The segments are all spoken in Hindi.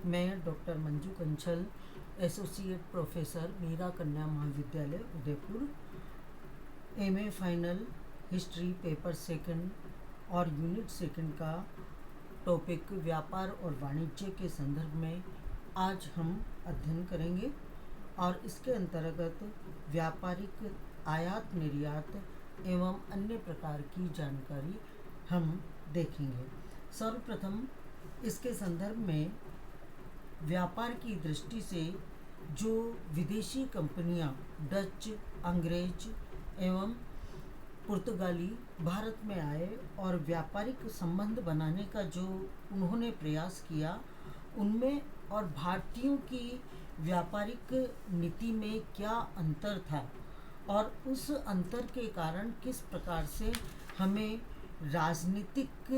मैं doctor Manju Kanchhal, associate professor Meera Kanya Mahavidyalaya Udaipur, MA final history paper second और यूनिट सेकंड का टॉपिक व्यापार और वाणिज्य के संदर्भ में आज हम अध्ययन करेंगे और इसके अंतर्गत व्यापारिक आयात निर्यात एवं अन्य प्रकार की जानकारी हम देखेंगे। सर्वप्रथम इसके संदर्भ में व्यापार की दृष्टि से जो विदेशी कंपनियां डच, अंग्रेज एवं पुर्तगाली भारत में आए और व्यापारिक संबंध बनाने का जो उन्होंने प्रयास किया, उनमें और भारतीयों की व्यापारिक नीति में क्या अंतर था और उस अंतर के कारण किस प्रकार से हमें राजनीतिक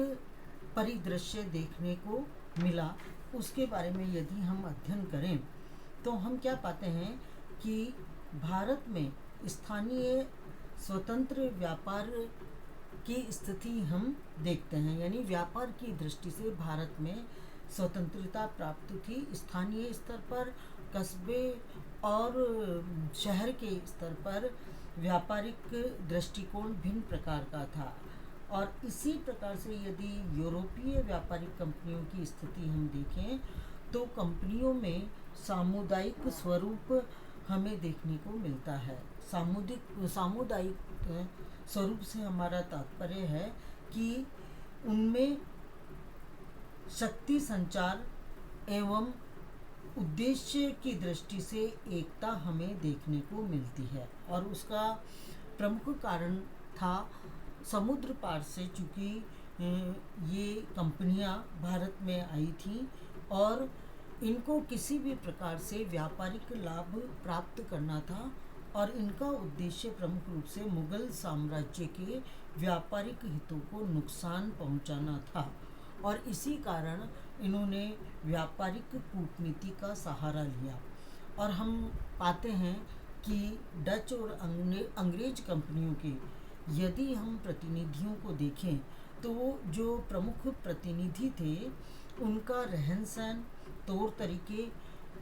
परिदृश्य देखने को मिला, उसके बारे में यदि हम अध्ययन करें तो हम क्या पाते हैं कि भारत में स्थानीय स्वतंत्र व्यापार की स्थिति हम देखते हैं। यानी व्यापार की दृष्टि से भारत में स्वतंत्रता प्राप्त थी। स्थानीय स्तर पर, कस्बे और शहर के स्तर पर व्यापारिक दृष्टिकोण भिन्न प्रकार का था और इसी प्रकार से यदि यूरोपीय व्यापारिक कंपनियों की स्थिति हम देखें तो कंपनियों में सामुदायिक स्वरूप हमें देखने को मिलता है। सामुदायिक स्वरूप से हमारा तात्पर्य है कि उनमें शक्ति संचार एवं उद्देश्य की दृष्टि से एकता हमें देखने को मिलती है और उसका प्रमुख कारण था समुद्र पार से, चूँकि ये कंपनियां भारत में आई थी और इनको किसी भी प्रकार से व्यापारिक लाभ प्राप्त करना था और इनका उद्देश्य प्रमुख रूप से मुगल साम्राज्य के व्यापारिक हितों को नुकसान पहुंचाना था और इसी कारण इन्होंने व्यापारिक कूटनीति का सहारा लिया। और हम पाते हैं कि डच और अंग्रेज कंपनियों के यदि हम प्रतिनिधियों को देखें तो वो जो प्रमुख प्रतिनिधि थे उनका रहन सहन, तौर तरीके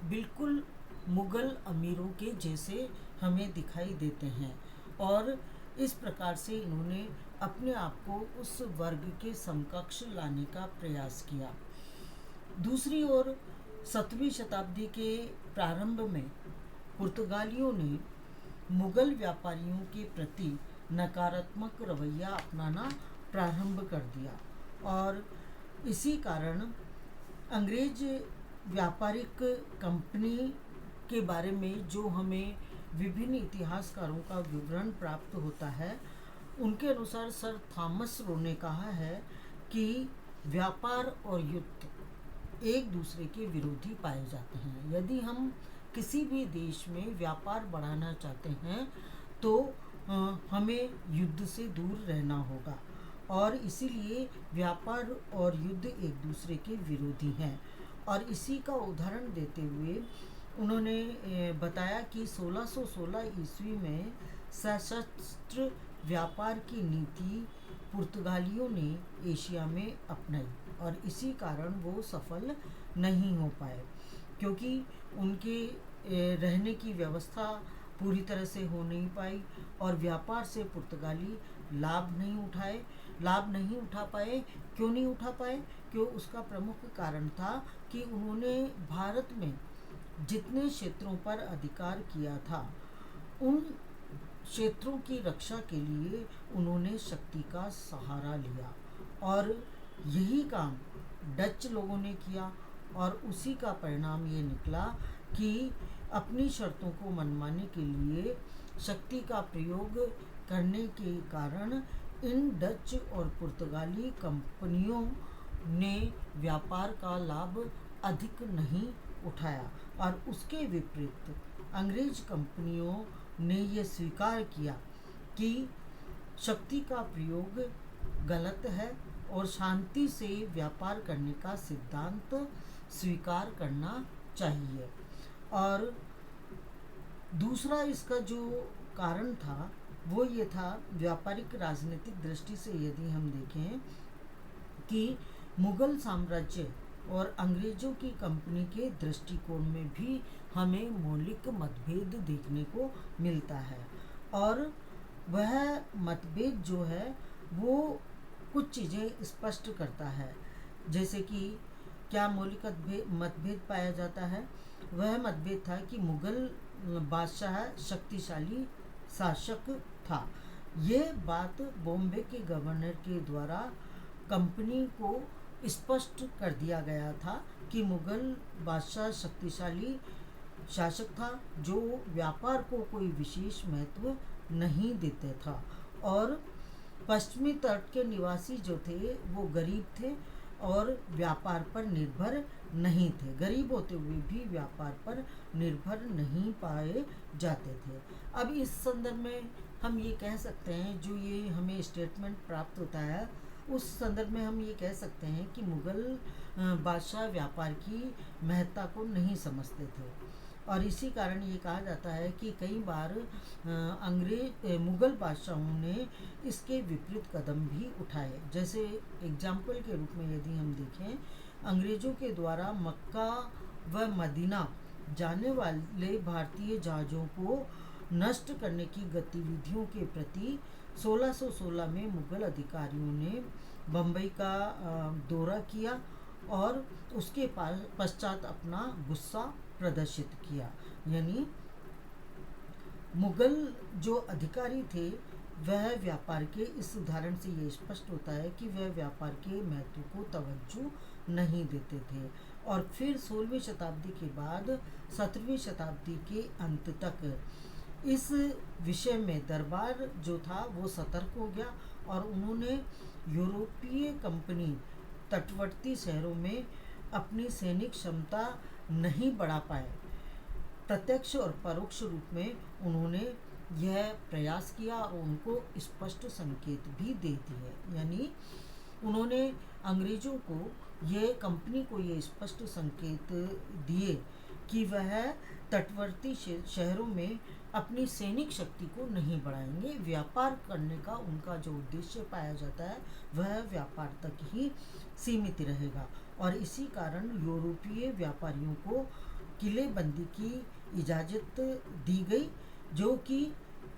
बिल्कुल मुग़ल अमीरों के जैसे हमें दिखाई देते हैं और इस प्रकार से इन्होंने अपने आप को उस वर्ग के समकक्ष लाने का प्रयास किया। दूसरी ओर 7वीं शताब्दी के प्रारंभ में पुर्तगालियों ने मुग़ल व्यापारियों के प्रति नकारात्मक रवैया अपनाना प्रारंभ कर दिया और इसी कारण अंग्रेज व्यापारिक कंपनी के बारे में जो हमें विभिन्न इतिहासकारों का विवरण प्राप्त होता है, उनके अनुसार सर थॉमस रो ने कहा है कि व्यापार और युद्ध एक दूसरे के विरोधी पाए जाते हैं। यदि हम किसी भी देश में व्यापार बढ़ाना चाहते हैं तो हमें युद्ध से दूर रहना होगा और इसीलिए व्यापार और युद्ध एक दूसरे के विरोधी हैं। और इसी का उदाहरण देते हुए उन्होंने बताया कि 1616 ईस्वी में सशस्त्र व्यापार की नीति पुर्तगालियों ने एशिया में अपनाई और इसी कारण वो सफल नहीं हो पाए, क्योंकि उनके रहने की व्यवस्था पूरी तरह से हो नहीं पाई और व्यापार से पुर्तगाली लाभ नहीं उठा पाए। क्यों नहीं उठा पाए? क्यों? उसका प्रमुख कारण था कि उन्होंने भारत में जितने क्षेत्रों पर अधिकार किया था, उन क्षेत्रों की रक्षा के लिए उन्होंने शक्ति का सहारा लिया और यही काम डच लोगों ने किया और उसी का परिणाम ये निकला कि अपनी शर्तों को मनवाने के लिए शक्ति का प्रयोग करने के कारण इन डच और पुर्तगाली कंपनियों ने व्यापार का लाभ अधिक नहीं उठाया और उसके विपरीत अंग्रेज कंपनियों ने यह स्वीकार किया कि शक्ति का प्रयोग गलत है और शांति से व्यापार करने का सिद्धांत स्वीकार करना चाहिए। और दूसरा इसका जो कारण था वो ये था, व्यापारिक राजनीतिक दृष्टि से यदि हम देखें कि मुगल साम्राज्य और अंग्रेजों की कंपनी के दृष्टिकोण में भी हमें मौलिक मतभेद देखने को मिलता है। और वह मतभेद जो है वो कुछ चीज़ें स्पष्ट करता है। जैसे कि क्या मौलिक मतभेद पाया जाता है? वह मतभेद था कि मुगल बादशाह शक्तिशाली शासक था। ये बात बॉम्बे के गवर्नर के द्वारा कंपनी को स्पष्ट कर दिया गया था कि मुगल बादशाह शक्तिशाली शासक था जो व्यापार को कोई विशेष महत्व नहीं देते था, और पश्चिमी तट के निवासी जो थे वो गरीब थे और व्यापार पर निर्भर नहीं थे। गरीब होते हुए भी व्यापार पर निर्भर नहीं पाए जाते थे। अब इस संदर्भ में हम ये कह सकते हैं, जो ये हमें स्टेटमेंट प्राप्त होता है उस संदर्भ में हम ये कह सकते हैं कि मुगल बादशाह व्यापार की महत्ता को नहीं समझते थे, और इसी कारण ये कहा जाता है कि कई बार मुगल बादशाहों ने इसके विपरीत कदम भी उठाए। जैसे एग्जाम्पल के रूप में यदि हम देखें, अंग्रेजों के द्वारा मक्का व मदीना जाने वाले भारतीय जहाज़ों को नष्ट करने की गतिविधियों के प्रति 1616 में मुगल अधिकारियों ने बम्बई का दौरा किया और उसके पश्चात अपना गुस्सा प्रदर्शित किया। यानी मुगल जो अधिकारी थे वह व्यापार के, इस उदाहरण से ये स्पष्ट होता है कि वह व्यापार के महत्व को तवज्जो नहीं देते थे। और फिर 16वीं शताब्दी के बाद 17वीं शताब्दी के अंत तक इस विषय में दरबार जो था वो सतर्क हो गया और उन्होंने यूरोपीय कंपनी तटवर्ती शहरों में अपनी सैनिक क्षमता नहीं बढ़ा पाए। प्रत्यक्ष और परोक्ष रूप में उन्होंने यह प्रयास किया और उनको स्पष्ट संकेत भी दे दिए। यानी उन्होंने अंग्रेजों को कंपनी को ये स्पष्ट संकेत दिए कि वह तटवर्ती शहरों में अपनी सैनिक शक्ति को नहीं बढ़ाएंगे। व्यापार करने का उनका जो उद्देश्य पाया जाता है वह व्यापार तक ही सीमित रहेगा, और इसी कारण यूरोपीय व्यापारियों को किलेबंदी की इजाज़त दी गई, जो कि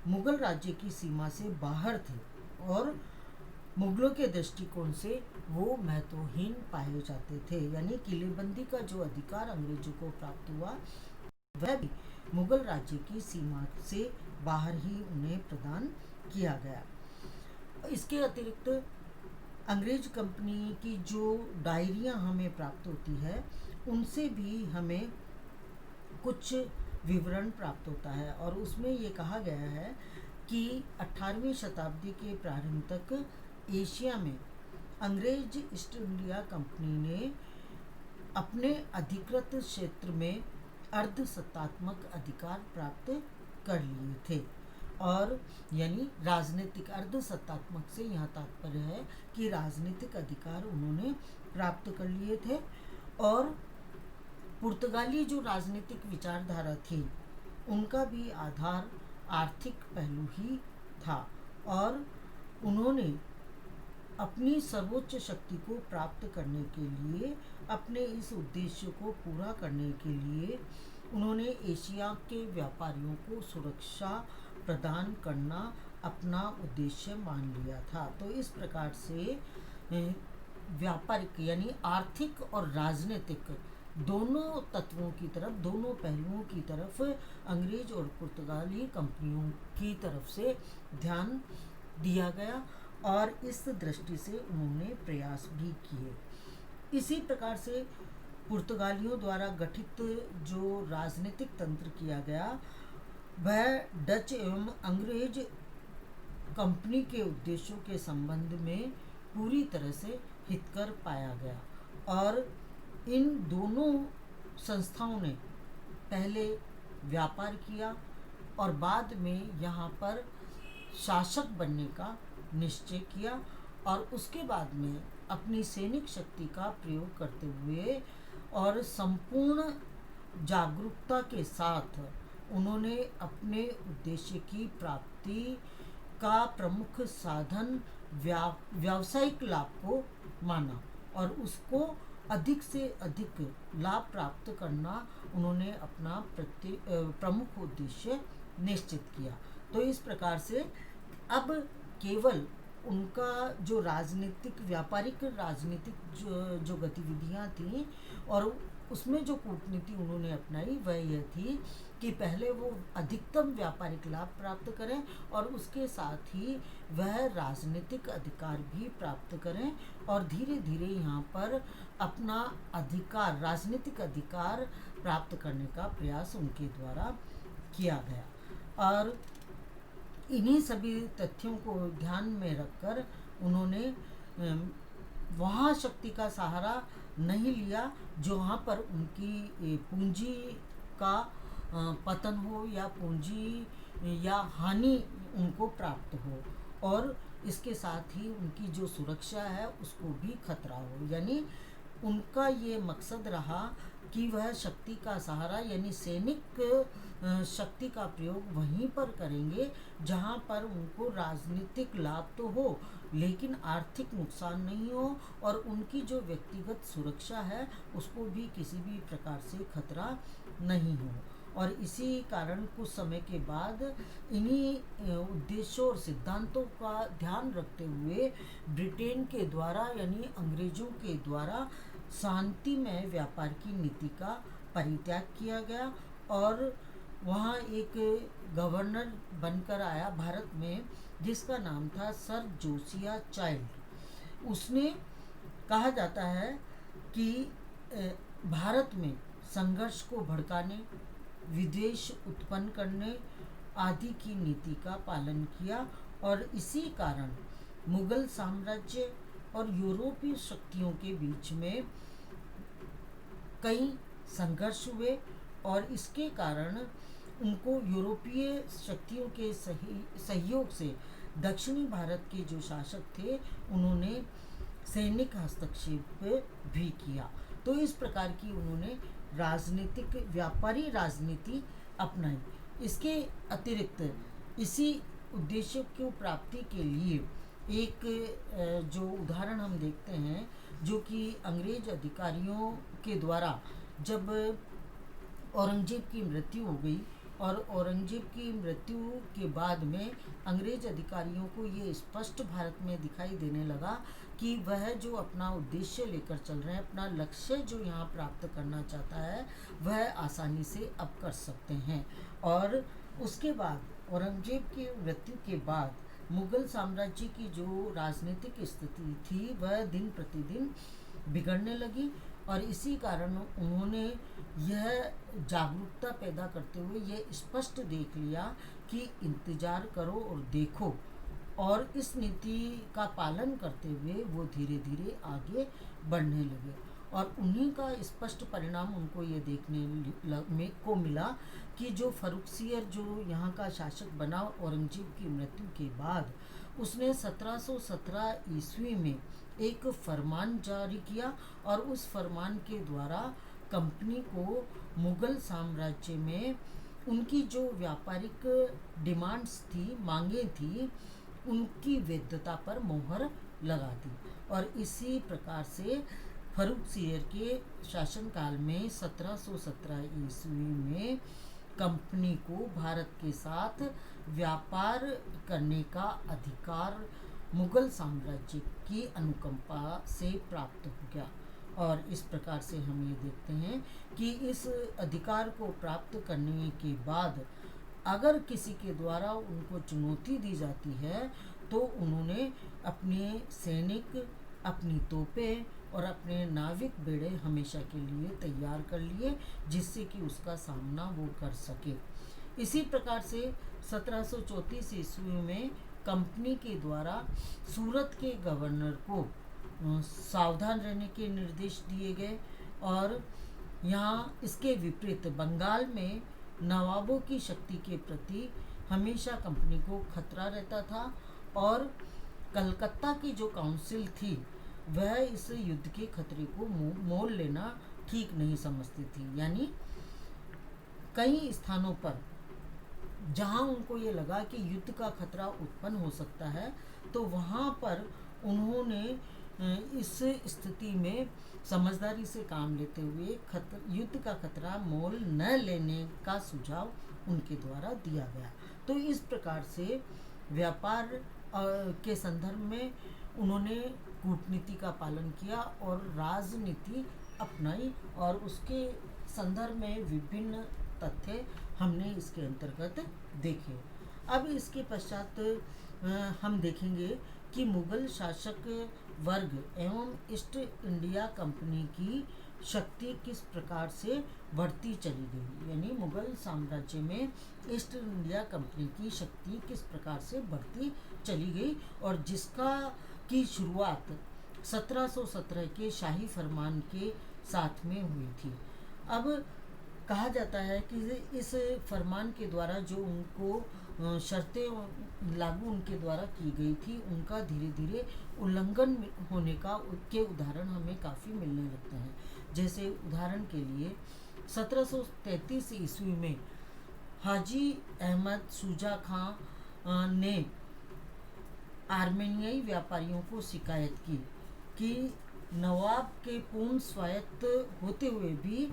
मुगल राज्य की सीमा से बाहर थे और मुगलों के दृष्टिकोण से वो महत्वहीन पाए जाते थे। यानी किलेबंदी का जो अधिकार अंग्रेजों को प्राप्त हुआ वह भी मुगल राज्य की सीमा से बाहर ही उन्हें प्रदान किया गया। इसके अतिरिक्त अंग्रेज कंपनी की जो डायरियां हमें प्राप्त होती है उनसे भी हमें कुछ विवरण प्राप्त होता है, और उसमें ये कहा गया है कि 18वीं शताब्दी के प्रारंभ तक एशिया में अंग्रेज ईस्ट इंडिया कंपनी ने अपने अधिकृत क्षेत्र में अर्धसत्तात्मक अधिकार प्राप्त कर लिए थे। और यानी राजनीतिक, अर्धसत्तात्मक से यहाँ तात्पर्य है कि राजनीतिक अधिकार उन्होंने प्राप्त कर लिए थे। और पुर्तगाली जो राजनीतिक विचारधारा थी उनका भी आधार आर्थिक पहलू ही था, और उन्होंने अपनी सर्वोच्च शक्ति को प्राप्त करने के लिए, अपने इस उद्देश्य को पूरा करने के लिए उन्होंने एशिया के व्यापारियों को सुरक्षा प्रदान करना अपना उद्देश्य मान लिया था। तो इस प्रकार से व्यापारिक यानी आर्थिक और राजनीतिक दोनों तत्वों की तरफ, दोनों पहलुओं की तरफ अंग्रेज और पुर्तगाली कंपनियों की तरफ से ध्यान दिया गया, और इस दृष्टि से उन्होंने प्रयास भी किए। इसी प्रकार से पुर्तगालियों द्वारा गठित जो राजनीतिक तंत्र किया गया वह डच एवं अंग्रेज कंपनी के उद्देश्यों के संबंध में पूरी तरह से हितकर पाया गया, और इन दोनों संस्थाओं ने पहले व्यापार किया और बाद में यहाँ पर शासक बनने का निश्चय किया, और उसके बाद में अपनी सैनिक शक्ति का प्रयोग करते हुए और संपूर्ण जागरूकता के साथ उन्होंने अपने उद्देश्य की प्राप्ति का प्रमुख साधन व्यावसायिक लाभ को माना और उसको अधिक से अधिक लाभ प्राप्त करना उन्होंने अपना प्रमुख उद्देश्य निश्चित किया। तो इस प्रकार से अब केवल उनका जो राजनीतिक व्यापारिक राजनीतिक जो गतिविधियां थीं और उसमें जो कूटनीति उन्होंने अपनाई वह यह थी कि पहले वो अधिकतम व्यापारिक लाभ प्राप्त करें और उसके साथ ही वह राजनीतिक अधिकार भी प्राप्त करें और धीरे धीरे यहाँ पर अपना अधिकार राजनीतिक अधिकार प्राप्त करने का प्रयास उनके द्वारा किया गया। और इन्हीं सभी तथ्यों को ध्यान में रखकर उन्होंने वहाँ शक्ति का सहारा नहीं लिया जहाँ पर उनकी पूंजी का पतन हो या पूंजी या हानि उनको प्राप्त हो, और इसके साथ ही उनकी जो सुरक्षा है उसको भी खतरा हो। यानी उनका ये मकसद रहा कि वह शक्ति का सहारा यानी सैनिक शक्ति का प्रयोग वहीं पर करेंगे जहां पर उनको राजनीतिक लाभ तो हो लेकिन आर्थिक नुकसान नहीं हो और उनकी जो व्यक्तिगत सुरक्षा है उसको भी किसी भी प्रकार से खतरा नहीं हो। और इसी कारण कुछ समय के बाद इन्हीं उद्देश्यों और सिद्धांतों का ध्यान रखते हुए ब्रिटेन के द्वारा यानी अंग्रेजों के द्वारा शांतिमय व्यापार की नीति का परित्याग किया गया और वहाँ एक गवर्नर बनकर आया भारत में जिसका नाम था सर जोसिया चाइल्ड। उसने कहा जाता है कि भारत में संघर्ष को भड़काने, विद्वेष उत्पन्न करने आदि की नीति का पालन किया और इसी कारण मुगल साम्राज्य और यूरोपीय शक्तियों के बीच में कई संघर्ष हुए और इसके कारण उनको यूरोपीय शक्तियों के सहयोग से दक्षिणी भारत के जो शासक थे उन्होंने सैनिक हस्तक्षेप भी किया। तो इस प्रकार की उन्होंने राजनीतिक व्यापारी राजनीति अपनाई। इसके अतिरिक्त इसी उद्देश्य की प्राप्ति के लिए एक जो उदाहरण हम देखते हैं जो कि अंग्रेज अधिकारियों के द्वारा जब औरंगजेब की मृत्यु हो गई और औरंगजेब की मृत्यु के बाद में अंग्रेज अधिकारियों को ये स्पष्ट भारत में दिखाई देने लगा कि वह जो अपना उद्देश्य लेकर चल रहे हैं, अपना लक्ष्य जो यहाँ प्राप्त करना चाहता है वह आसानी से अब कर सकते हैं। और उसके बाद औरंगजेब की मृत्यु के बाद मुगल साम्राज्य की जो राजनीतिक स्थिति थी वह दिन प्रतिदिन बिगड़ने लगी और इसी कारण उन्होंने यह जागरूकता पैदा करते हुए यह स्पष्ट देख लिया कि इंतज़ार करो और देखो, और इस नीति का पालन करते हुए वो धीरे धीरे आगे बढ़ने लगे। और उन्हीं का स्पष्ट परिणाम उनको ये देखने को मिला कि जो फर्रुखसियर जो यहाँ का शासक बना औरंगजेब की मृत्यु के बाद उसने 1717 ईस्वी में एक फरमान जारी किया और उस फरमान के द्वारा कंपनी को मुगल साम्राज्य में उनकी जो व्यापारिक डिमांड्स थी, मांगें थी, उनकी वैधता पर मोहर लगा दी। और इसी प्रकार से फर्रुखसियर के शासनकाल में 1717 ईस्वी में कंपनी को भारत के साथ व्यापार करने का अधिकार मुगल साम्राज्य की अनुकंपा से प्राप्त हो गया। और इस प्रकार से हम ये देखते हैं कि इस अधिकार को प्राप्त करने के बाद अगर किसी के द्वारा उनको चुनौती दी जाती है तो उन्होंने अपने सैनिक, अपनी तोपें और अपने नाविक बेड़े हमेशा के लिए तैयार कर लिए जिससे कि उसका सामना वो कर सके। इसी प्रकार से 1734 ईस्वी में कंपनी के द्वारा सूरत के गवर्नर को सावधान रहने के निर्देश दिए गए और यहाँ इसके विपरीत बंगाल में नवाबों की शक्ति के प्रति हमेशा कंपनी को खतरा रहता था और कलकत्ता की जो काउंसिल थी वह इस युद्ध के खतरे को मोल लेना ठीक नहीं समझती थी। यानी कई स्थानों पर जहां उनको ये लगा कि युद्ध का खतरा उत्पन्न हो सकता है तो वहां पर उन्होंने इस स्थिति में समझदारी से काम लेते हुए युद्ध का खतरा मोल न लेने का सुझाव उनके द्वारा दिया गया। तो इस प्रकार से व्यापार के संदर्भ में उन्होंने कूटनीति का पालन किया और राजनीति अपनाई, और उसके संदर्भ में विभिन्न तथ्य हमने इसके अंतर्गत देखे। अब इसके पश्चात हम देखेंगे कि मुगल शासक वर्ग एवं ईस्ट इंडिया कंपनी की शक्ति किस प्रकार से बढ़ती चली गई, यानी मुगल साम्राज्य में ईस्ट इंडिया कंपनी की शक्ति किस प्रकार से बढ़ती चली गई, और जिसका की शुरुआत 1717 के शाही फरमान के साथ में हुई थी। अब कहा जाता है कि इस फरमान के द्वारा जो उनको शर्तें लागू उनके द्वारा की गई थी, उनका धीरे धीरे उल्लंघन होने का के उदाहरण हमें काफ़ी मिलने लगते हैं। जैसे उदाहरण के लिए 1733 ईस्वी में हाजी अहमद शुजा खां ने आर्मेनियाई व्यापारियों को शिकायत की कि नवाब के पूर्ण स्वायत्त होते हुए भी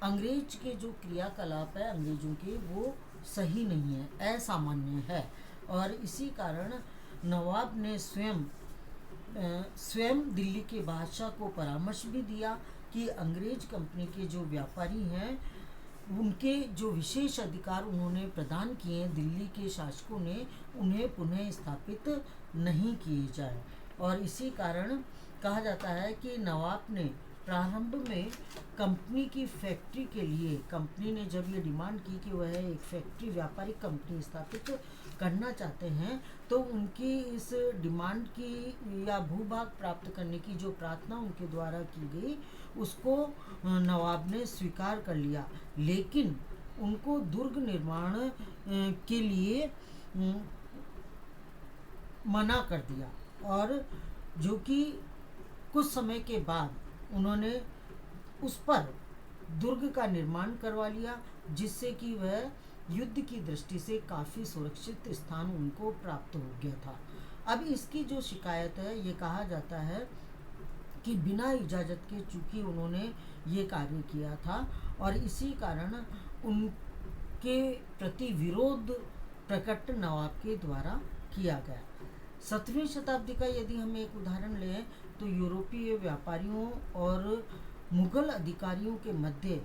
अंग्रेज के जो क्रियाकलाप है अंग्रेजों के, वो सही नहीं है, असामान्य है, और इसी कारण नवाब ने स्वयं दिल्ली के बादशाह को परामर्श भी दिया कि अंग्रेज कंपनी के जो व्यापारी हैं उनके जो विशेष अधिकार उन्होंने प्रदान किए दिल्ली के शासकों ने, उन्हें पुनः स्थापित नहीं किए जाए। और इसी कारण कहा जाता है कि नवाब ने प्रारंभ में कंपनी की फैक्ट्री के लिए, कंपनी ने जब ये डिमांड की कि वह एक फैक्ट्री व्यापारिक कंपनी स्थापित करना चाहते हैं, तो उनकी इस डिमांड की या भूभाग प्राप्त करने की जो प्रार्थना उनके द्वारा की गई, उसको नवाब ने स्वीकार कर लिया, लेकिन उनको दुर्ग निर्माण के लिए मना कर दिया, और जो कि कुछ समय के बाद उन्होंने उस पर दुर्ग का निर्माण करवा लिया, जिससे कि वह युद्ध की दृष्टि से काफ़ी सुरक्षित स्थान उनको प्राप्त हो गया था। अब इसकी जो शिकायत है, ये कहा जाता है कि बिना इजाज़त के चूँकि उन्होंने ये कार्य किया था, और इसी कारण उनके प्रति विरोध प्रकट नवाब के द्वारा किया गया। 17वीं शताब्दी का यदि हम एक उदाहरण लें तो यूरोपीय व्यापारियों और मुगल अधिकारियों के मध्य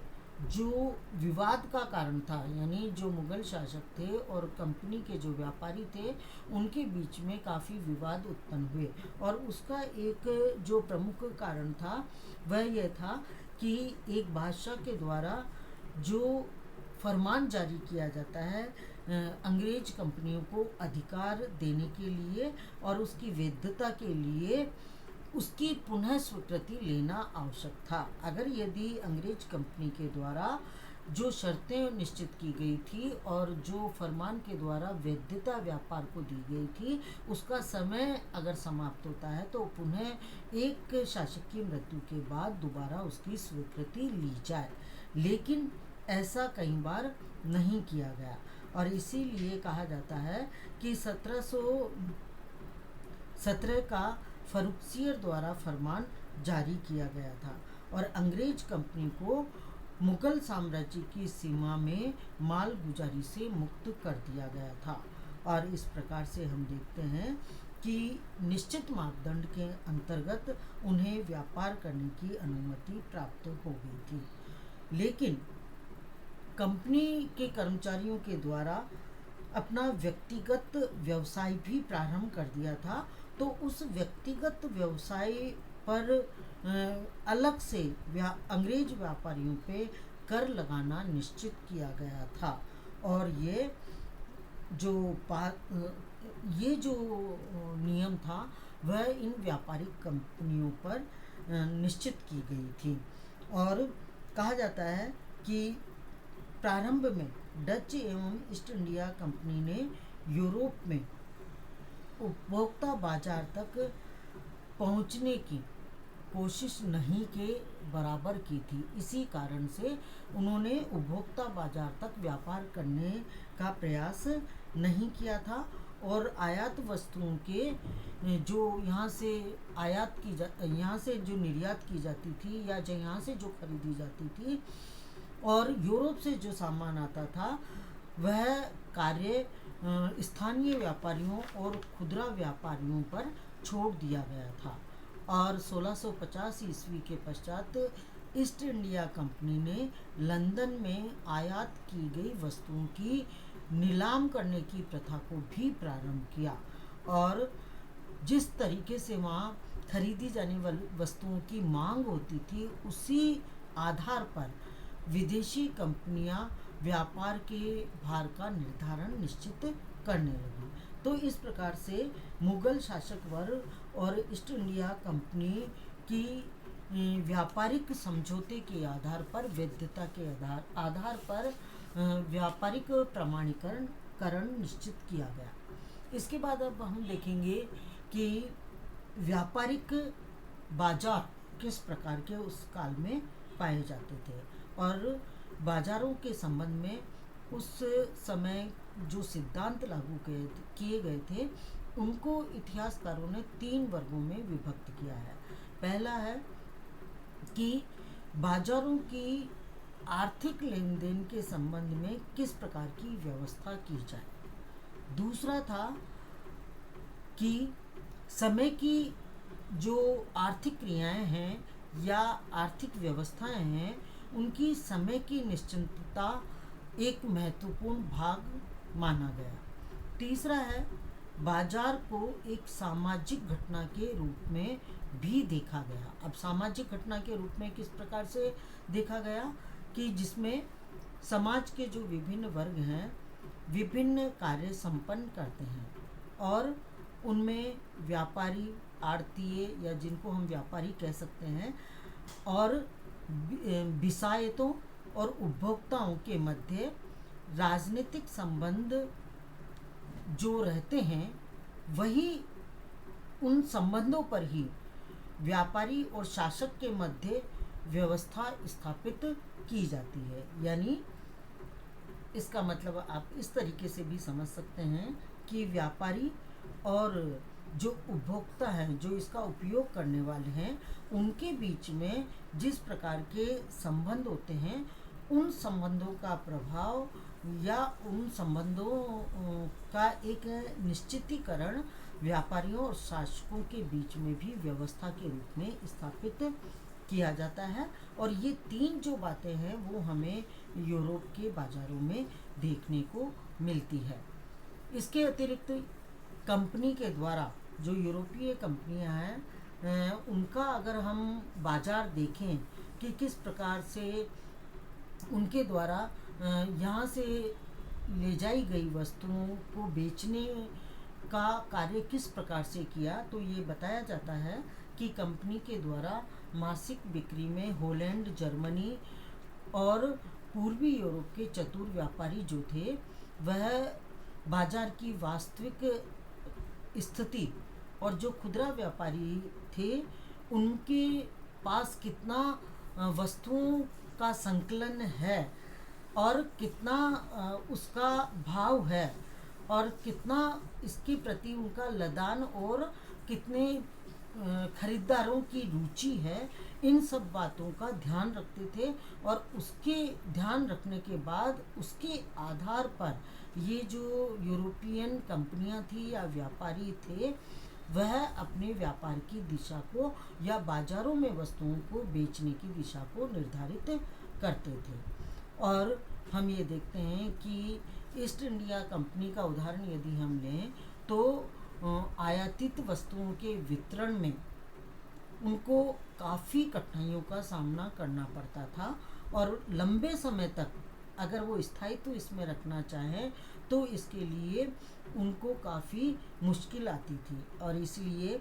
जो विवाद का कारण था, यानी जो मुगल शासक थे और कंपनी के जो व्यापारी थे, उनके बीच में काफ़ी विवाद उत्पन्न हुए, और उसका एक जो प्रमुख कारण था वह यह था कि एक बादशाह के द्वारा जो फरमान जारी किया जाता है अंग्रेज कंपनियों को अधिकार देने के लिए और उसकी वैधता के लिए, उसकी पुनः स्वीकृति लेना आवश्यक था। अगर यदि अंग्रेज कंपनी के द्वारा जो शर्तें निश्चित की गई थी और जो फरमान के द्वारा वैधता व्यापार को दी गई थी, उसका समय अगर समाप्त होता है तो पुनः एक शासक की मृत्यु के बाद दोबारा उसकी स्वीकृति ली जाए, लेकिन ऐसा कई बार नहीं किया गया, और इसीलिए कहा जाता है कि 1717 का फर्रुखसियर द्वारा फरमान जारी किया गया था और अंग्रेज कंपनी को मुगल साम्राज्य की सीमा में माल गुजारी से मुक्त कर दिया गया था। और इस प्रकार से हम देखते हैं कि निश्चित मापदंड के अंतर्गत उन्हें व्यापार करने की अनुमति प्राप्त हो गई थी, लेकिन कंपनी के कर्मचारियों के द्वारा अपना व्यक्तिगत व्यवसाय भी प्रारंभ कर दिया था, तो उस व्यक्तिगत व्यवसाय पर अलग से अंग्रेज व्यापारियों पे कर लगाना निश्चित किया गया था, और ये जो नियम था वह इन व्यापारिक कंपनियों पर निश्चित की गई थी। और कहा जाता है कि प्रारंभ में डच एवं ईस्ट इंडिया कंपनी ने यूरोप में उपभोक्ता बाजार तक पहुंचने की कोशिश नहीं के बराबर की थी। इसी कारण से उन्होंने उपभोक्ता बाजार तक व्यापार करने का प्रयास नहीं किया था और आयात वस्तुओं के जो यहाँ से यहाँ से जो निर्यात की जाती थी या जो यहाँ से जो खरीदी जाती थी और यूरोप से जो सामान आता था, वह कार्य स्थानीय व्यापारियों और खुदरा व्यापारियों पर छोड़ दिया गया था। और 1650 ईस्वी के पश्चात ईस्ट इंडिया कंपनी ने लंदन में आयात की गई वस्तुओं की नीलाम करने की प्रथा को भी प्रारंभ किया और जिस तरीके से वहाँ खरीदी जाने वाली वस्तुओं की मांग होती थी, उसी आधार पर विदेशी कंपनियां व्यापार के भार का निर्धारण निश्चित करने लगी। तो इस प्रकार से मुगल शासक वर्ग और ईस्ट इंडिया कंपनी की व्यापारिक समझौते के आधार पर, वैधता के आधार पर व्यापारिक प्रमाणीकरण निश्चित किया गया। इसके बाद अब हम देखेंगे कि व्यापारिक बाजार किस प्रकार के उस काल में पाए जाते थे और बाजारों के संबंध में उस समय जो सिद्धांत लागू किए गए थे, उनको इतिहासकारों ने 3 वर्गों में विभक्त किया है। पहला है कि बाजारों की आर्थिक लेन देन के संबंध में किस प्रकार की व्यवस्था की जाए। दूसरा था कि समय की जो आर्थिक क्रियाएं हैं या आर्थिक व्यवस्थाएं हैं, उनकी समय की निश्चितता एक महत्वपूर्ण भाग माना गया। तीसरा है बाजार को एक सामाजिक घटना के रूप में भी देखा गया। अब सामाजिक घटना के रूप में किस प्रकार से देखा गया कि जिसमें समाज के जो विभिन्न वर्ग हैं विभिन्न कार्य संपन्न करते हैं और उनमें व्यापारी, आड़तीय या जिनको हम व्यापारी कह सकते हैं, और विषायतों और उपभोक्ताओं के मध्य राजनीतिक संबंध जो रहते हैं, वही उन संबंधों पर ही व्यापारी और शासक के मध्य व्यवस्था स्थापित की जाती है। यानी इसका मतलब आप इस तरीके से भी समझ सकते हैं कि व्यापारी और जो उपभोक्ता हैं, जो इसका उपयोग करने वाले हैं, उनके बीच में जिस प्रकार के संबंध होते हैं, उन संबंधों का प्रभाव या उन संबंधों का एक निश्चितीकरण व्यापारियों और शासकों के बीच में भी व्यवस्था के रूप में स्थापित किया जाता है। और ये 3 जो बातें हैं वो हमें यूरोप के बाज़ारों में देखने को मिलती है। इसके अतिरिक्त कंपनी के द्वारा जो यूरोपीय कंपनियां हैं, उनका अगर हम बाज़ार देखें कि किस प्रकार से उनके द्वारा यहाँ से ले जाई गई वस्तुओं को बेचने का कार्य किस प्रकार से किया, तो ये बताया जाता है कि कंपनी के द्वारा मासिक बिक्री में हॉलैंड, जर्मनी और पूर्वी यूरोप के चतुर व्यापारी जो थे, वह बाजार की वास्तविक स्थिति और जो खुदरा व्यापारी थे उनके पास कितना वस्तुओं का संकलन है और कितना उसका भाव है और कितना इसके प्रति उनका लदान और कितने खरीदारों की रुचि है, इन सब बातों का ध्यान रखते थे। और उसके ध्यान रखने के बाद उसके आधार पर ये जो यूरोपियन कंपनियां थी या व्यापारी थे, वह अपने व्यापार की दिशा को या बाजारों में वस्तुओं को बेचने की दिशा को निर्धारित करते थे। और हम ये देखते हैं कि ईस्ट इंडिया कंपनी का उदाहरण यदि हम लें तो आयातित वस्तुओं के वितरण में उनको काफ़ी कठिनाइयों का सामना करना पड़ता था और लंबे समय तक अगर वो स्थायित्व इसमें रखना चाहें तो इसके लिए उनको काफ़ी मुश्किल आती थी। और इसलिए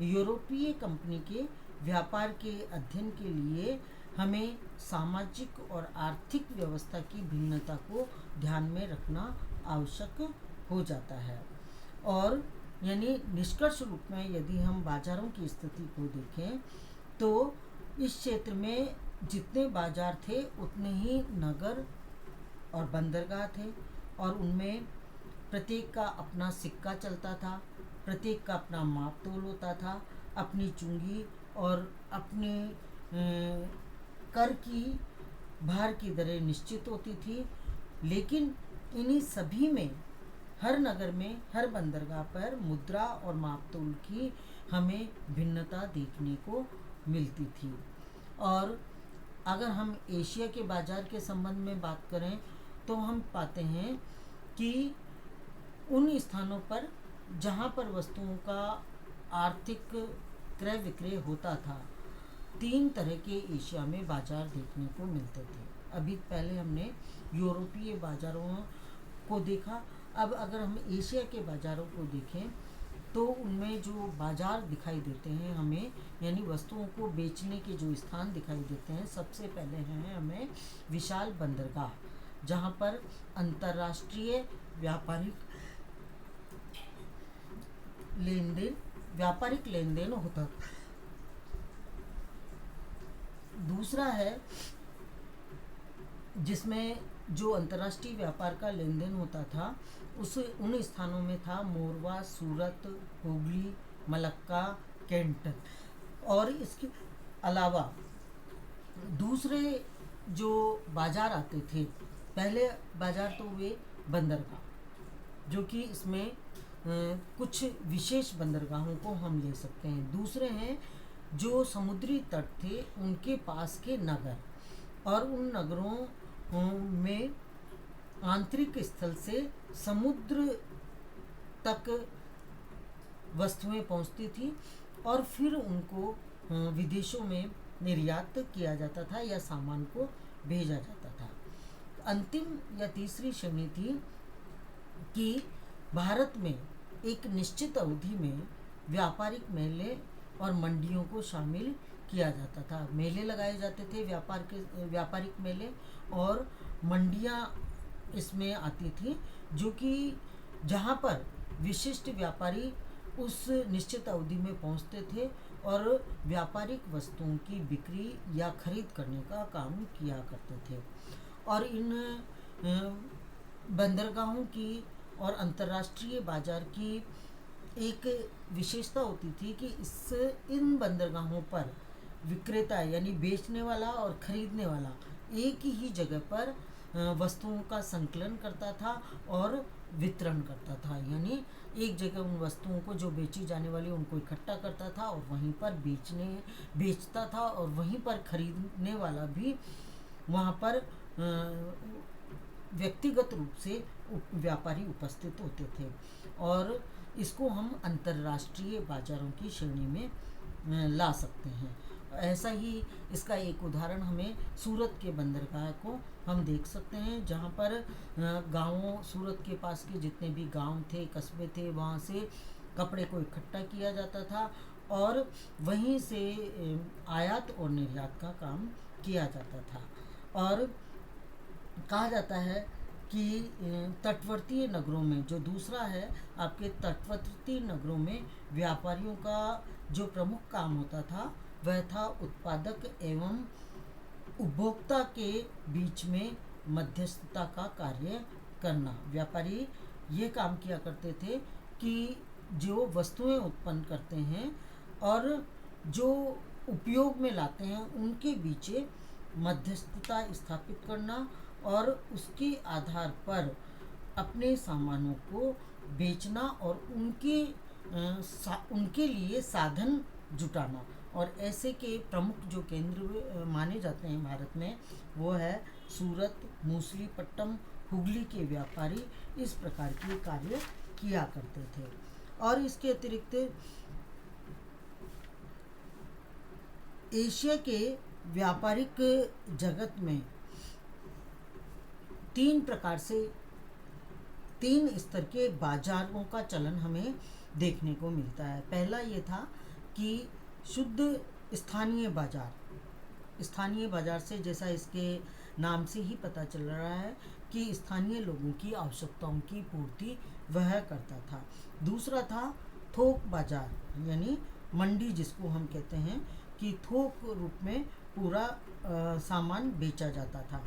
यूरोपीय कंपनी के व्यापार के अध्ययन के लिए हमें सामाजिक और आर्थिक व्यवस्था की भिन्नता को ध्यान में रखना आवश्यक हो जाता है। और यानी निष्कर्ष रूप में यदि हम बाज़ारों की स्थिति को देखें तो इस क्षेत्र में जितने बाज़ार थे उतने ही नगर और बंदरगाह थे और उनमें प्रत्येक का अपना सिक्का चलता था, प्रत्येक का अपना माप तोल होता था, अपनी चुंगी और अपने कर की भार की दरें निश्चित होती थी। लेकिन इन्हीं सभी में, हर नगर में, हर बंदरगाह पर मुद्रा और मापतोल की हमें भिन्नता देखने को मिलती थी। और अगर हम एशिया के बाज़ार के संबंध में बात करें तो हम पाते हैं कि उन स्थानों पर जहाँ पर वस्तुओं का आर्थिक क्रय विक्रय होता था, 3 तरह के एशिया में बाज़ार देखने को मिलते थे। अभी पहले हमने यूरोपीय बाज़ारों को देखा। अब अगर हम एशिया के बाज़ारों को देखें तो उनमें जो बाज़ार दिखाई देते हैं हमें, यानी वस्तुओं को बेचने के जो स्थान दिखाई देते हैं, सबसे पहले हैं हमें विशाल बंदरगाह, जहाँ पर अंतर्राष्ट्रीय व्यापारिक लेन देन होता। दूसरा है जिसमें जो अंतर्राष्ट्रीय व्यापार का लेन देन होता था, उन स्थानों में था मोरवा, सूरत, हुगली, मलक्का, कैंट। और इसके अलावा दूसरे जो बाज़ार आते थे, पहले बाज़ार तो वे बंदरगाह, जो कि इसमें कुछ विशेष बंदरगाहों को हम ले सकते हैं। दूसरे हैं जो समुद्री तट थे उनके पास के नगर, और उन नगरों में आंतरिक स्थल से समुद्र तक वस्तुएं पहुंचती थी और फिर उनको विदेशों में निर्यात किया जाता था या सामान को भेजा जाता था। अंतिम या तीसरी श्रेणी थी कि भारत में एक निश्चित अवधि में व्यापारिक मेले और मंडियों को शामिल किया जाता था। मेले लगाए जाते थे, व्यापारिक मेले, और मंडियां इसमें आती थी, जो कि जहां पर विशिष्ट व्यापारी उस निश्चित अवधि में पहुंचते थे और व्यापारिक वस्तुओं की बिक्री या खरीद करने का काम किया करते थे। और इन बंदरगाहों की और अंतर्राष्ट्रीय बाजार की एक विशेषता होती थी कि इन बंदरगाहों पर विक्रेता यानी बेचने वाला और खरीदने वाला एक ही जगह पर वस्तुओं का संकलन करता था और वितरण करता था। यानी एक जगह उन वस्तुओं को जो बेची जाने वाली उनको इकट्ठा करता था और वहीं पर बेचता था, और वहीं पर खरीदने वाला भी वहाँ पर व्यक्तिगत रूप से व्यापारी उपस्थित होते थे। और इसको हम अंतर्राष्ट्रीय बाज़ारों की श्रेणी में ला सकते हैं। ऐसा ही इसका एक उदाहरण हमें सूरत के बंदरगाह को हम देख सकते हैं, जहाँ पर गाँवों, सूरत के पास के जितने भी गांव थे, कस्बे थे, वहाँ से कपड़े को इकट्ठा किया जाता था और वहीं से आयात और निर्यात का काम किया जाता था। और कहा जाता है कि तटवर्तीय नगरों में, जो दूसरा है आपके तटवर्ती नगरों में, व्यापारियों का जो प्रमुख काम होता था वह था उत्पादक एवं उपभोक्ता के बीच में मध्यस्थता का कार्य करना। व्यापारी ये काम किया करते थे कि जो वस्तुएं उत्पन्न करते हैं और जो उपयोग में लाते हैं उनके बीच मध्यस्थता स्थापित करना और उसके आधार पर अपने सामानों को बेचना और उनके लिए साधन जुटाना। और ऐसे के प्रमुख जो केंद्र माने जाते हैं भारत में, वो है सूरत, मूसलीपट्टनम, हुगली के व्यापारी इस प्रकार के कार्य किया करते थे। और इसके अतिरिक्त एशिया के व्यापारिक जगत में 3 स्तर के बाजारों का चलन हमें देखने को मिलता है। पहला ये था कि शुद्ध स्थानीय बाजार से, जैसा इसके नाम से ही पता चल रहा है कि स्थानीय लोगों की आवश्यकताओं की पूर्ति वह करता था। दूसरा था थोक बाजार, यानी मंडी जिसको हम कहते हैं, कि थोक रूप में पूरा सामान बेचा जाता था।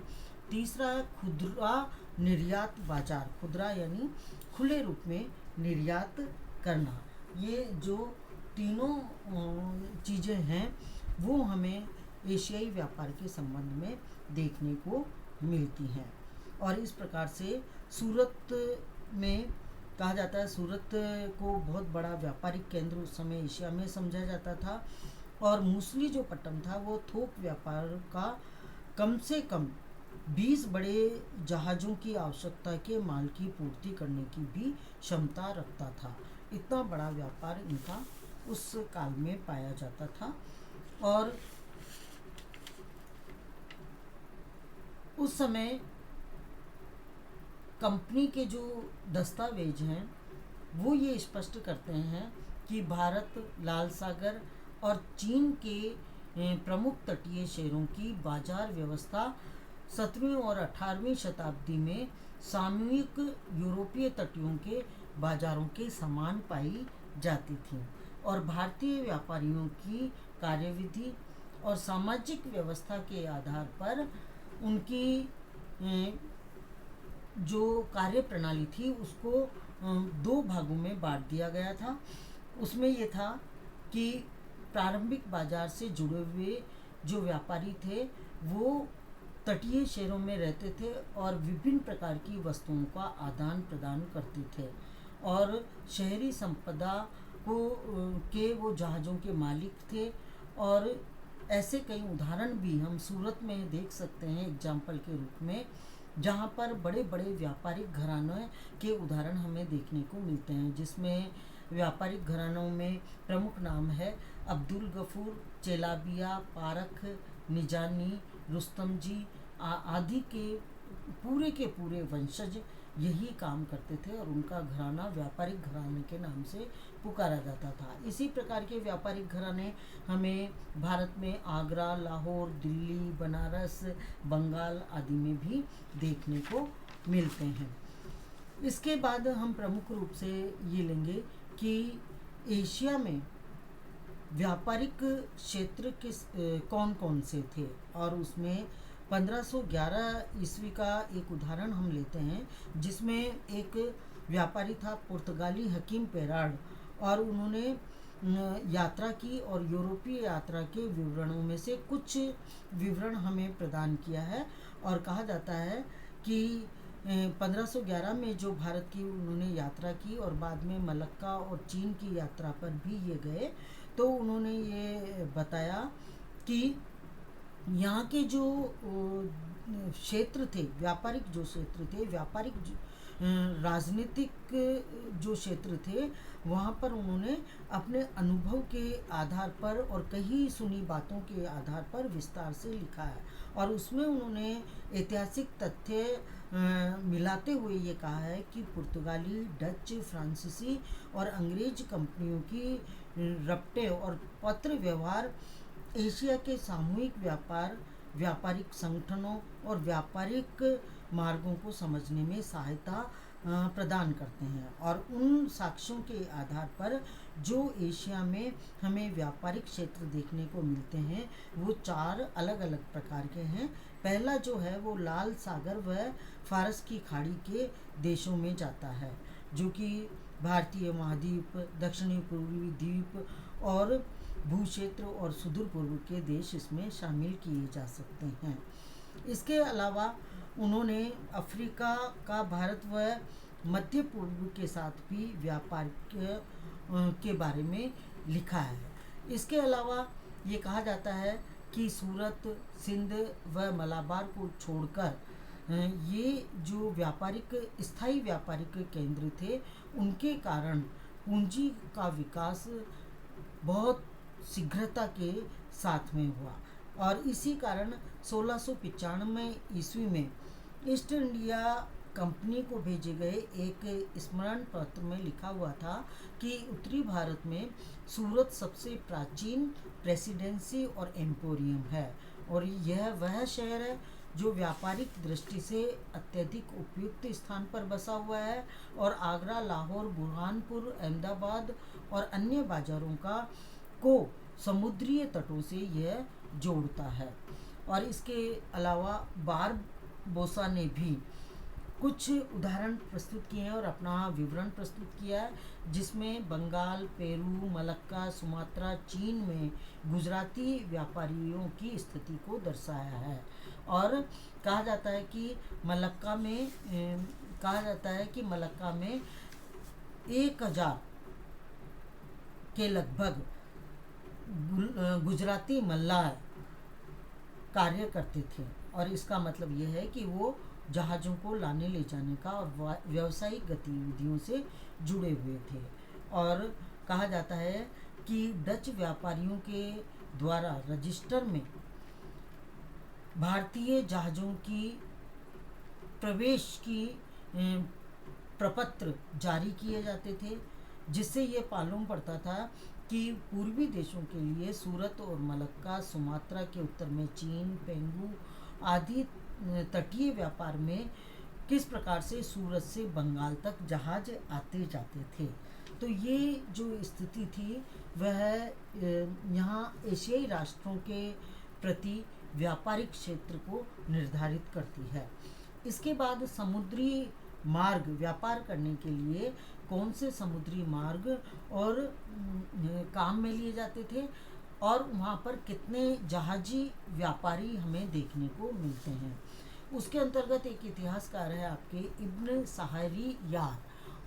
तीसरा है खुदरा निर्यात बाजार, खुदरा यानी खुले रूप में निर्यात करना। ये जो तीनों चीज़ें हैं वो हमें एशियाई व्यापार के संबंध में देखने को मिलती हैं। और इस प्रकार से सूरत में कहा जाता है, सूरत को बहुत बड़ा व्यापारिक केंद्र उस समय एशिया में समझा जाता था। और मूसली जो पट्टन था वो थोक व्यापार का कम से कम 20 बड़े जहाज़ों की आवश्यकता के माल की पूर्ति करने की भी क्षमता रखता था। इतना बड़ा व्यापार इनका उस काल में पाया जाता था। और उस समय कंपनी के जो दस्तावेज हैं वो ये स्पष्ट करते हैं कि भारत, लाल सागर और चीन के प्रमुख तटीय शहरों की बाजार व्यवस्था 17वीं और 18वीं शताब्दी में सामूहिक यूरोपीय तटियों के बाजारों के समान पाई जाती थी। और भारतीय व्यापारियों की कार्यविधि और सामाजिक व्यवस्था के आधार पर उनकी जो कार्य प्रणाली थी उसको 2 भागों में बांट दिया गया था। उसमें ये था कि प्रारंभिक बाजार से जुड़े हुए जो व्यापारी थे वो तटीय शहरों में रहते थे और विभिन्न प्रकार की वस्तुओं का आदान प्रदान करते थे। और शहरी संपदा को के वो जहाज़ों के मालिक थे। और ऐसे कई उदाहरण भी हम सूरत में देख सकते हैं एग्जाम्पल के रूप में, जहाँ पर बड़े बड़े व्यापारिक घरानों के उदाहरण हमें देखने को मिलते हैं, जिसमें व्यापारिक घरानों में प्रमुख नाम है अब्दुल गफूर, चेलाबिया, पारख, निजानी, रुस्तम जी आदि के पूरे वंशज यही काम करते थे और उनका घराना व्यापारिक घराने के नाम से पुकारा जाता था। इसी प्रकार के व्यापारिक घराने हमें भारत में आगरा, लाहौर, दिल्ली, बनारस, बंगाल आदि में भी देखने को मिलते हैं। इसके बाद हम प्रमुख रूप से ये लेंगे कि एशिया में व्यापारिक क्षेत्र किस कौन कौन से थे। और उसमें 1511 ईस्वी का एक उदाहरण हम लेते हैं, जिसमें एक व्यापारी था पुर्तगाली हकीम पेराड, और उन्होंने यात्रा की और यूरोपीय यात्रा के विवरणों में से कुछ विवरण हमें प्रदान किया है। और कहा जाता है कि 1511 में जो भारत की उन्होंने यात्रा की और बाद में मलक्का और चीन की यात्रा पर भी ये गए, तो उन्होंने ये बताया कि यहाँ के जो क्षेत्र थे, व्यापारिक जो क्षेत्र थे, व्यापारिक राजनीतिक जो क्षेत्र थे, वहाँ पर उन्होंने अपने अनुभव के आधार पर और कई सुनी बातों के आधार पर विस्तार से लिखा है। और उसमें उन्होंने ऐतिहासिक तथ्य मिलाते हुए ये कहा है कि पुर्तगाली, डच, फ्रांसीसी और अंग्रेज कंपनियों की रपटे और पत्र व्यवहार एशिया के सामूहिक व्यापार, व्यापारिक संगठनों और व्यापारिक मार्गों को समझने में सहायता प्रदान करते हैं। और उन साक्ष्यों के आधार पर जो एशिया में हमें व्यापारिक क्षेत्र देखने को मिलते हैं वो 4 अलग अलग प्रकार के हैं। पहला जो है वो लाल सागर व फारस की खाड़ी के देशों में जाता है, जो कि भारतीय महाद्वीप, दक्षिणी पूर्वी द्वीप और भूक्षेत्र और सुदूर पूर्व के देश इसमें शामिल किए जा सकते हैं। इसके अलावा उन्होंने अफ्रीका का भारत व मध्य पूर्व के साथ भी व्यापार के बारे में लिखा है। इसके अलावा ये कहा जाता है कि सूरत, सिंध व मलाबार को छोड़कर ये जो स्थायी व्यापारिक केंद्र थे, उनके कारण पूंजी का विकास बहुत शीघ्रता के साथ में हुआ। और इसी कारण 1695 ईस्वी में ईस्ट इंडिया कंपनी को भेजे गए एक स्मरण पत्र में लिखा हुआ था कि उत्तरी भारत में सूरत सबसे प्राचीन प्रेसिडेंसी और एम्पोरियम है और यह वह शहर है जो व्यापारिक दृष्टि से अत्यधिक उपयुक्त स्थान पर बसा हुआ है और आगरा, लाहौर, बुरहानपुर, अहमदाबाद और अन्य बाजारों को समुद्रीय तटों से यह जोड़ता है। और इसके अलावा बोसा ने भी कुछ उदाहरण प्रस्तुत किए हैं और अपना विवरण प्रस्तुत किया है, जिसमें बंगाल, पेरू, मलक्का, सुमात्रा, चीन में गुजराती व्यापारियों की स्थिति को दर्शाया है। और कहा जाता है कि मलक्का में मलक्का में 1000 के लगभग गुजराती मल्लाह कार्य करते थे। और इसका मतलब यह है कि वो जहाज़ों को लाने ले जाने का और व्यावसायिक गतिविधियों से जुड़े हुए थे। और कहा जाता है कि डच व्यापारियों के द्वारा रजिस्टर में भारतीय जहाज़ों की प्रवेश की प्रपत्र जारी किए जाते थे, जिससे ये मालूम पड़ता था कि पूर्वी देशों के लिए सूरत और मलक्का, सुमात्रा के उत्तर में चीन, पेंगू आदि तटीय व्यापार में किस प्रकार से सूरत से बंगाल तक जहाज आते जाते थे। तो ये जो स्थिति थी वह यहाँ एशियाई राष्ट्रों के प्रति व्यापारिक क्षेत्र को निर्धारित करती है। इसके बाद समुद्री मार्ग व्यापार करने के लिए कौन से समुद्री मार्ग और काम में लिए जाते थे और वहाँ पर कितने जहाजी व्यापारी हमें देखने को मिलते हैं। उसके अंतर्गत एक इतिहासकार है आपके इब्न सहारी यार,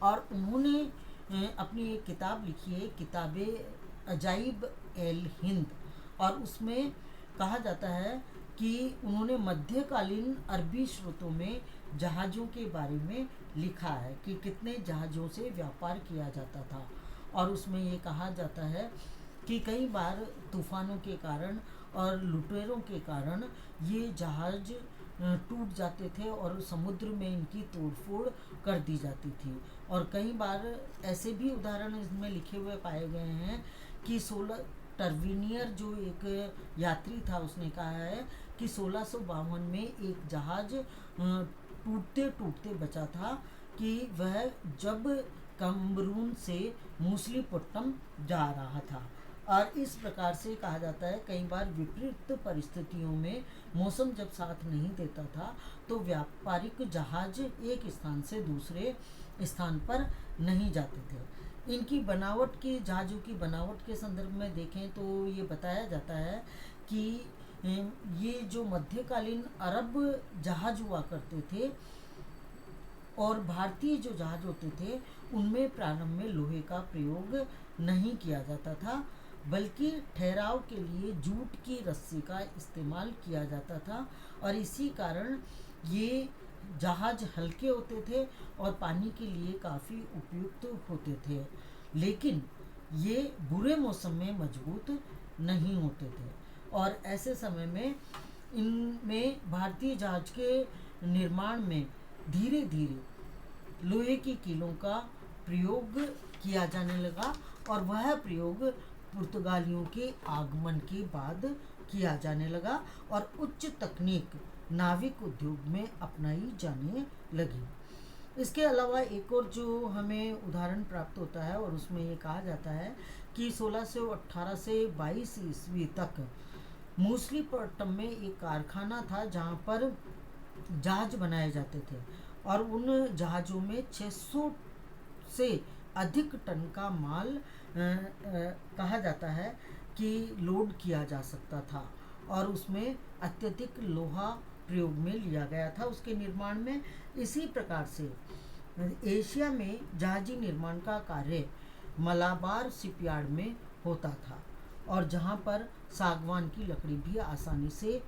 और उन्होंने अपनी एक किताब लिखी है, किताबे अजाइब एल हिंद, और उसमें कहा जाता है कि उन्होंने मध्यकालीन अरबी स्रोतों में जहाज़ों के बारे में लिखा है कि कितने जहाज़ों से व्यापार किया जाता था। और उसमें ये कहा जाता है कि कई बार तूफ़ानों के कारण और लुटेरों के कारण ये जहाज़ टूट जाते थे और समुद्र में इनकी तोड़फोड़ कर दी जाती थी। और कई बार ऐसे भी उदाहरण इसमें लिखे हुए पाए गए हैं कि 16 टर्विनियर जो एक यात्री था, उसने कहा है कि 1652 में एक जहाज़ टूटते टूटते बचा था कि वह जब कमरून से मूसलीपट्टनम जा रहा था। और इस प्रकार से कहा जाता है कई बार विपरीत परिस्थितियों में मौसम जब साथ नहीं देता था तो व्यापारिक जहाज एक स्थान से दूसरे स्थान पर नहीं जाते थे। इनकी बनावट की जहाज़ों की बनावट के संदर्भ में देखें तो ये बताया जाता है कि ये जो मध्यकालीन अरब जहाज हुआ करते थे और भारतीय जो जहाज होते थे उनमें प्रारंभ में लोहे का प्रयोग नहीं किया जाता था, बल्कि ठहराव के लिए जूट की रस्सी का इस्तेमाल किया जाता था। और इसी कारण ये जहाज हल्के होते थे और पानी के लिए काफ़ी उपयुक्त होते थे, लेकिन ये बुरे मौसम में मजबूत नहीं होते थे। और ऐसे समय में इनमें भारतीय जहाज के निर्माण में धीरे धीरे लोहे की कीलों का प्रयोग किया जाने लगा और वह प्रयोग पुर्तगालियों के आगमन के बाद किया जाने लगा और उच्च तकनीक नाविक उद्योग में अपनाई जाने लगी। इसके अलावा एक और जो हमें उदाहरण प्राप्त होता है और उसमें ये कहा जाता है कि 1618 से 22 ईस्वी तक मूसलीपट्टनम में एक कारखाना था जहाँ पर जहाज बनाए जाते थे और उन जहाज़ों में 600 से अधिक टन का माल कहा जाता है कि लोड किया जा सकता था और उसमें अत्यधिक लोहा प्रयोग में लिया गया था उसके निर्माण में। इसी प्रकार से एशिया में जहाजी निर्माण का कार्य मलाबार शिपयार्ड में होता था और जहाँ पर सागवान की लकड़ी भी आसानी से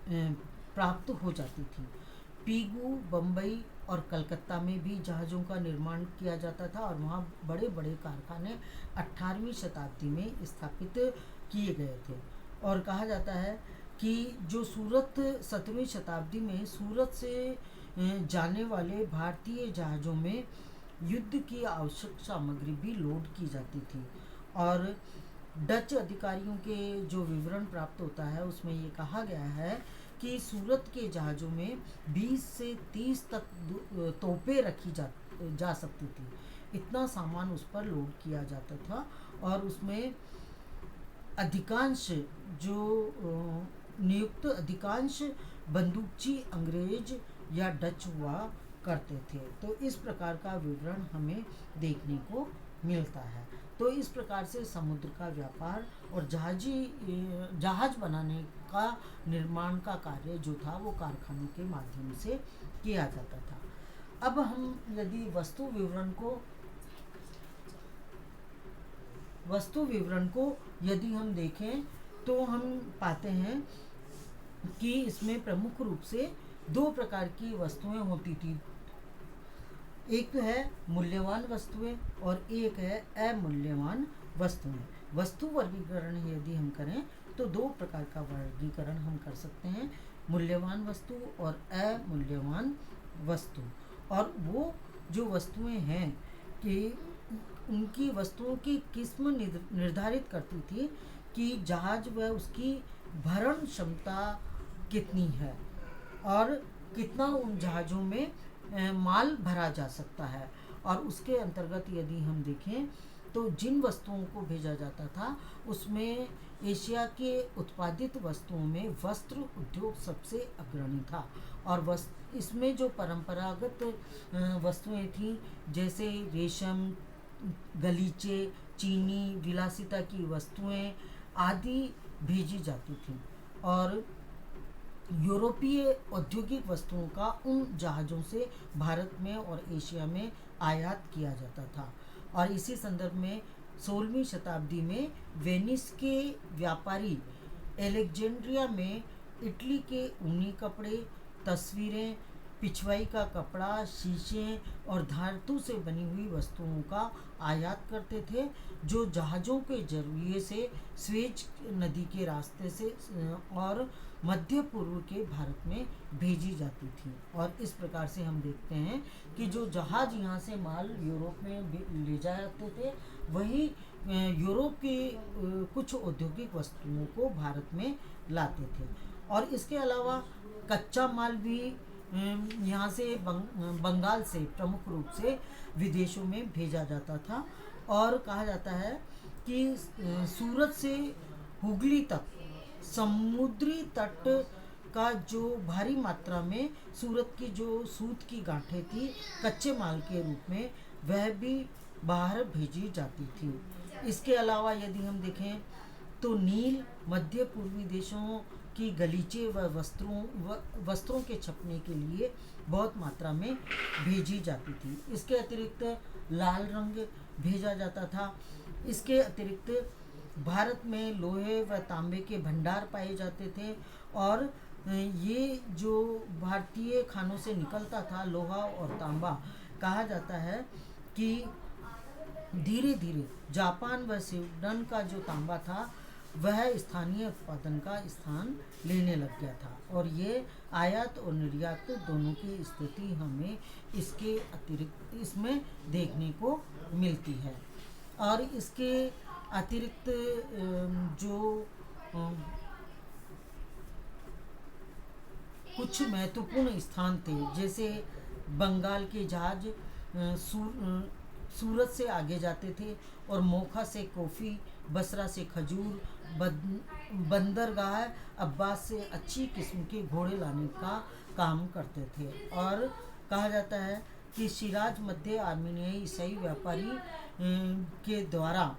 प्राप्त हो जाती थी। पीगू, बम्बई और कलकत्ता में भी जहाज़ों का निर्माण किया जाता था और वहाँ बड़े बड़े कारखाने 18वीं शताब्दी में स्थापित किए गए थे। और कहा जाता है कि जो सूरत 17वीं शताब्दी में सूरत से जाने वाले भारतीय जहाज़ों में युद्ध की आवश्यक सामग्री भी लोड की जाती थी। और डच अधिकारियों के जो विवरण प्राप्त होता है उसमें ये कहा गया है कि सूरत के जहाज़ों में 20 से 30 तक तोपें रखी जा सकती थी। इतना सामान उस पर लोड किया जाता था और उसमें अधिकांश बंदूकची अंग्रेज या डच हुआ करते थे। तो इस प्रकार का विवरण हमें देखने को मिलता है। तो इस प्रकार से समुद्र का व्यापार और जहाज बनाने का निर्माण का कार्य जो था वो कारखानों के माध्यम से किया जाता था। अब हम यदि वस्तु विवरण को यदि हम देखें तो हम पाते हैं कि इसमें प्रमुख रूप से दो प्रकार की वस्तुएं होती थी। एक तो है मूल्यवान वस्तुएं और एक है अमूल्यवान वस्तुएं। वस्तु वर्गीकरण यदि हम करें तो दो प्रकार का वर्गीकरण हम कर सकते हैं, मूल्यवान वस्तु और अमूल्यवान वस्तु। और वो जो वस्तुएं हैं कि उनकी वस्तुओं की किस्म निर्धारित करती थी कि जहाज व उसकी भरण क्षमता कितनी है और कितना उन जहाज़ों में माल भरा जा सकता है। और उसके अंतर्गत यदि हम देखें तो जिन वस्तुओं को भेजा जाता था उसमें एशिया के उत्पादित वस्तुओं में वस्त्र उद्योग सबसे अग्रणी था। और इसमें जो परंपरागत वस्तुएं थीं जैसे रेशम, गलीचे, चीनी, विलासिता की वस्तुएं आदि भेजी जाती थीं। और यूरोपीय औद्योगिक वस्तुओं का उन जहाज़ों से भारत में और एशिया में आयात किया जाता था। और इसी संदर्भ में 16वीं शताब्दी में वेनिस के व्यापारी एलेक्जेंड्रिया में इटली के ऊनी कपड़े, तस्वीरें, पिछवाई का कपड़ा, शीशे और धातु से बनी हुई वस्तुओं का आयात करते थे जो जहाज़ों के जरिए से स्वेज नदी के रास्ते से और मध्य पूर्व के भारत में भेजी जाती थी। और इस प्रकार से हम देखते हैं कि जो जहाज़ यहाँ से माल यूरोप में ले जाते थे वही यूरोप की कुछ औद्योगिक वस्तुओं को भारत में लाते थे। और इसके अलावा कच्चा माल भी यहाँ से बंगाल से प्रमुख रूप से विदेशों में भेजा जाता था। और कहा जाता है कि सूरत से हुगली तक समुद्री तट का जो भारी मात्रा में सूरत की जो सूत की गांठें थी कच्चे माल के रूप में वह भी बाहर भेजी जाती थी। इसके अलावा यदि हम देखें तो नील मध्य पूर्वी देशों की गलीचे व वस्त्रों के छपने के लिए बहुत मात्रा में भेजी जाती थी। इसके अतिरिक्त लाल रंग भेजा जाता था। इसके अतिरिक्त भारत में लोहे व तांबे के भंडार पाए जाते थे। और ये जो भारतीय खानों से निकलता था लोहा और तांबा, कहा जाता है कि धीरे धीरे जापान व स्वीडन का जो तांबा था वह स्थानीय उत्पादन का स्थान लेने लग गया था। और ये आयात और निर्यात दोनों की स्थिति हमें इसके अतिरिक्त इसमें देखने को मिलती है। और इसके अतिरिक्त जो कुछ महत्वपूर्ण स्थान थे जैसे बंगाल के जहाज सूरत से आगे जाते थे और मोखा से कॉफ़ी, बसरा से खजूर, बंदरगाह अब्बास से अच्छी किस्म के घोड़े लाने का काम करते थे। और कहा जाता है कि शिराज मध्य आर्मीनियाई ईसाई व्यापारी के द्वारा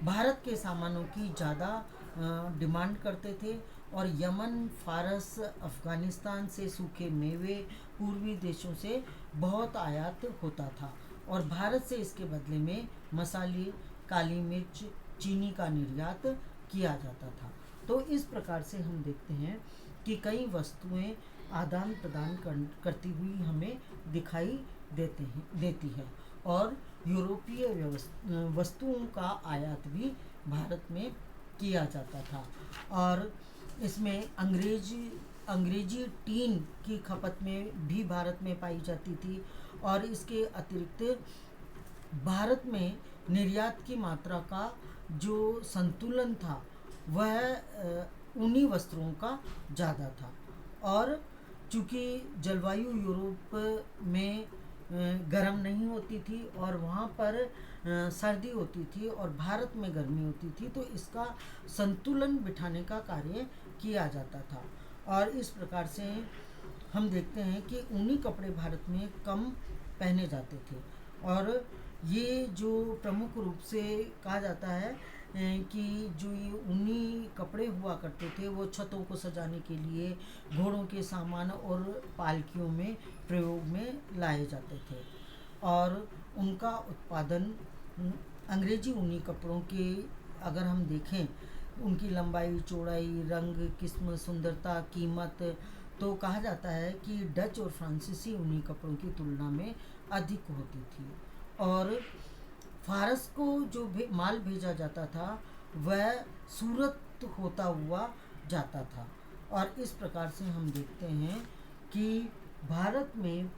भारत के सामानों की ज़्यादा डिमांड करते थे। और यमन, फारस, अफ़गानिस्तान से सूखे मेवे, पूर्वी देशों से बहुत आयात होता था। और भारत से इसके बदले में मसाले, काली मिर्च, चीनी का निर्यात किया जाता था। तो इस प्रकार से हम देखते हैं कि कई वस्तुएं आदान प्रदान करती हुई हमें दिखाई देती है। और यूरोपीय वस्तुओं का आयात भी भारत में किया जाता था। और इसमें अंग्रेजी टीन की खपत में भी भारत में पाई जाती थी। और इसके अतिरिक्त भारत में निर्यात की मात्रा का जो संतुलन था वह ऊनी वस्त्रों का ज़्यादा था। और चूँकि जलवायु यूरोप में गर्म नहीं होती थी और वहाँ पर सर्दी होती थी और भारत में गर्मी होती थी, तो इसका संतुलन बिठाने का कार्य किया जाता था। और इस प्रकार से हम देखते हैं कि ऊनी कपड़े भारत में कम पहने जाते थे। और ये जो प्रमुख रूप से कहा जाता है कि जो ये ऊनी कपड़े हुआ करते थे वो छतों को सजाने के लिए, घोड़ों के सामान और पालकियों में प्रयोग में लाए जाते थे। और उनका उत्पादन अंग्रेजी ऊनी कपड़ों के अगर हम देखें, उनकी लंबाई, चौड़ाई, रंग, किस्म, सुंदरता, कीमत, तो कहा जाता है कि डच और फ्रांसीसी ऊनी कपड़ों की तुलना में अधिक होती थी। और फारस को जो माल भेजा जाता था वह सूरत होता हुआ जाता था। और इस प्रकार से हम देखते हैं कि भारत में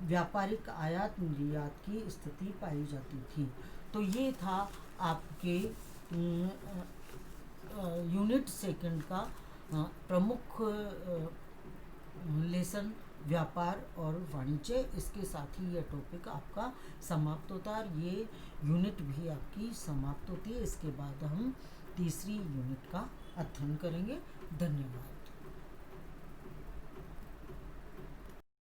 व्यापारिक आयात निर्यात की स्थिति पाई जाती थी। तो ये था आपके यूनिट सेकंड का प्रमुख लेसन व्यापार और वाणिज्य। इसके साथ ही यह टॉपिक आपका समाप्त होता है और ये यूनिट भी आपकी समाप्त होती है। इसके बाद हम तीसरी यूनिट का अध्ययन करेंगे। धन्यवाद।